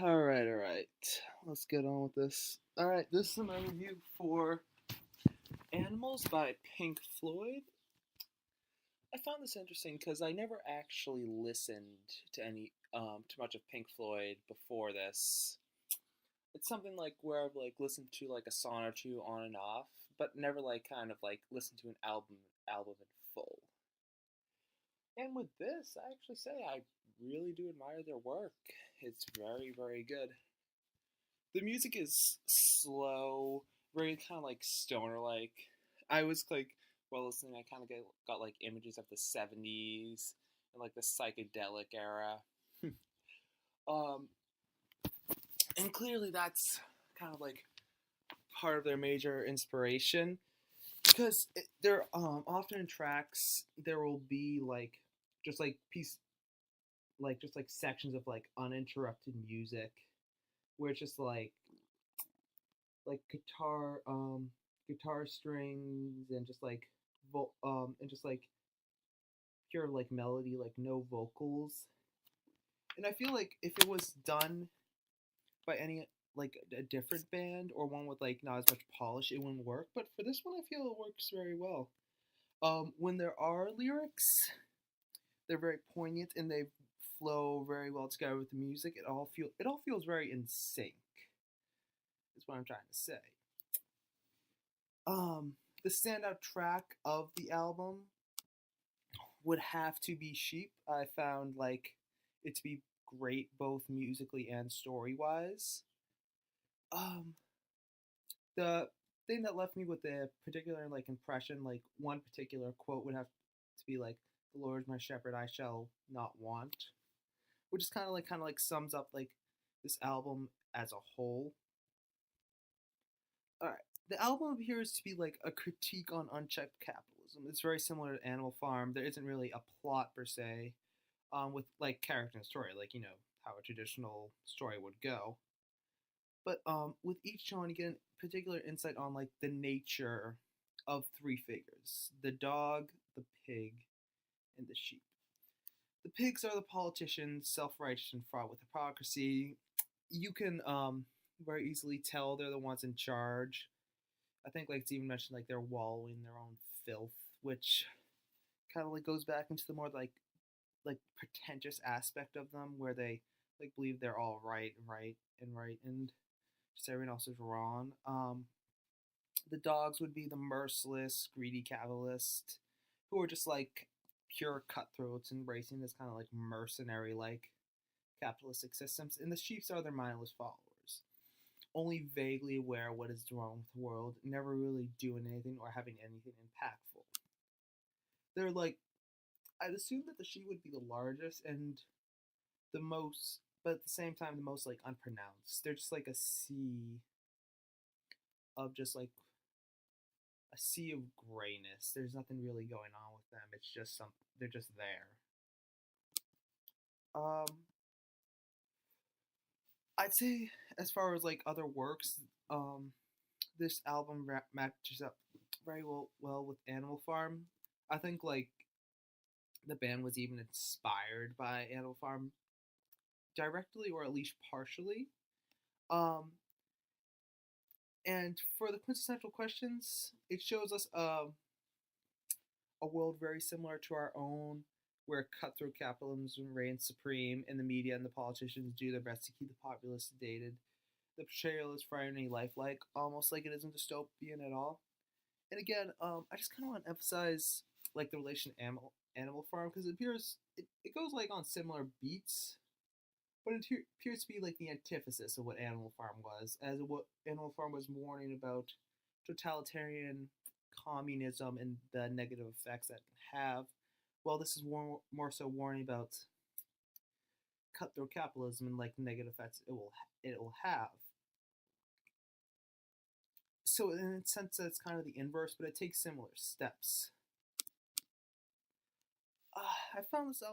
Alright. Let's get on with this. Alright, this is my review for Animals by Pink Floyd. I found this interesting because I never actually listened to too much of Pink Floyd before this. It's something like where I've listened to like a song or two on and off, but never listened to an album in full. And with this, I actually say I really do admire their work. It's very, very good. The music is slow, very kind of like stoner like. I was while listening, I kind of got like images of the 70s and like the psychedelic era. um, and clearly that's kind of like part of their major inspiration because there often in tracks there will be just like just like sections of like uninterrupted music where it's just like guitar strings and just like and just like pure like melody, like no vocals. And I feel like if it was done by any like a different band or one with like not as much polish, it wouldn't work. But for this one, I feel it works very well. When there are lyrics, they're very poignant and they flow very well together with the music. It all feels very in sync. Is what I'm trying to say. The standout track of the album would have to be Sheep. I found like it to be great both musically and story wise. Um, the thing that left me with a particular like impression, like one particular quote would have to be like, "The Lord is my shepherd; I shall not want," which is kind of like sums up like this album as a whole. All right, the album appears to be like a critique on unchecked capitalism. It's very similar to Animal Farm. There isn't really a plot per se, with like character and story, like how a traditional story would go. But with each song, you get particular insight on like the nature of three figures: the dog, the pig, and the sheep. The pigs are the politicians, self-righteous and fraught with hypocrisy. You can very easily tell they're the ones in charge. I think like it's even mentioned like they're wallowing in their own filth, which kind of like goes back into the more like pretentious aspect of them, where they like believe they're all right, and just everyone else is wrong. The dogs would be the merciless, greedy capitalist who are just like pure cutthroats, embracing this kind of like mercenary like capitalistic systems, and the sheep are their mindless followers, only vaguely aware of what is wrong with the world, never really doing anything or having anything impactful. They're like, I'd assume that the sheep would be the largest and the most, but at the same time, the most like unpronounced. They're just like of just like a sea of grayness. There's nothing really going on with them. It's just they're just there. Um, I'd say as far as like other works, this album matches up very well with Animal Farm. I think like the band was even inspired by Animal Farm directly or at least partially. Um, and for the quintessential questions, it shows us a world very similar to our own, where cutthroat capitalism reigns supreme, and the media and the politicians do their best to keep the populace sedated. The portrayal is frighteningly lifelike, almost like it isn't dystopian at all. And again, I just kind of want to emphasize like the relation to Animal Farm because it goes like on similar beats, but it appears to be like the antithesis of what Animal Farm was, as what Animal Farm was warning about totalitarian communism and the negative effects that can have. Well, this is more so warning about cutthroat capitalism and like the negative effects it will have. So in a sense, it's kind of the inverse, but it takes similar steps. I found this album